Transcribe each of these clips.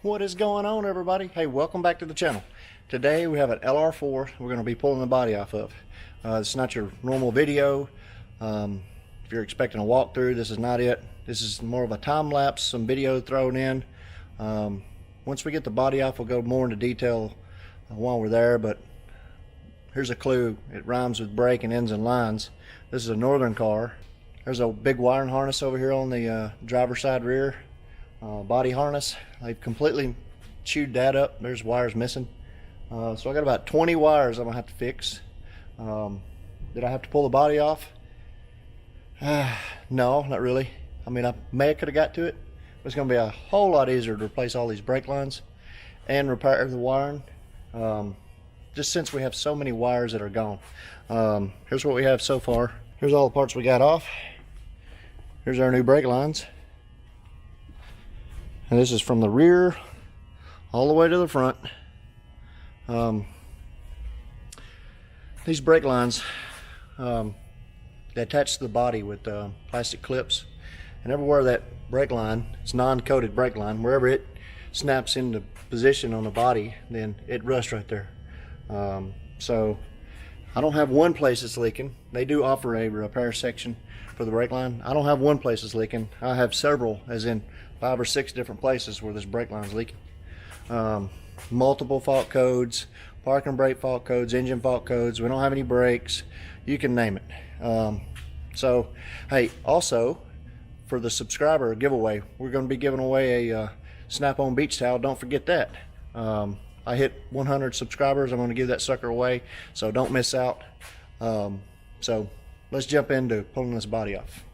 What is going on, everybody? Hey, welcome back to the channel. Today we have an LR4 we're going to be pulling the body off of. It's not your normal video. If you're expecting a walkthrough, this is not it. This is more of a time lapse, some video thrown in. Once we get the body off, we'll go more into detail while we're there, but here's a clue. It rhymes with brake and ends in lines. This is a northern car. There's a big wiring harness over here on the driver's side rear body harness. They've completely chewed that up. There's wires missing. So I got about 20 wires I'm gonna have to fix. Did I have to pull the body off? No, not really. I mean, I could have got to it. It's gonna be a whole lot easier to replace all these brake lines and repair the wiring. Just since we have so many wires that are gone. Here's what we have so far. Here's all the parts we got off. Here's our new brake lines. And this is from the rear all the way to the front. These brake lines, they attach to the body with plastic clips. And everywhere that brake line, it's non-coated brake line, wherever it snaps into position on the body, then it rusts right there. So I don't have one place that's leaking. They do offer a repair section for the brake line. I don't have one place that's leaking. I have several, as in 5 or 6 different places where this brake line is leaking. Multiple fault codes, park and brake fault codes, engine fault codes. We don't have any brakes. You can name it. So, hey, also for the subscriber giveaway, we're going to be giving away a snap-on beach towel. Don't forget that. I hit 100 subscribers. I'm going to give that sucker away, so don't miss out. So let's jump into pulling this body off.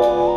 you.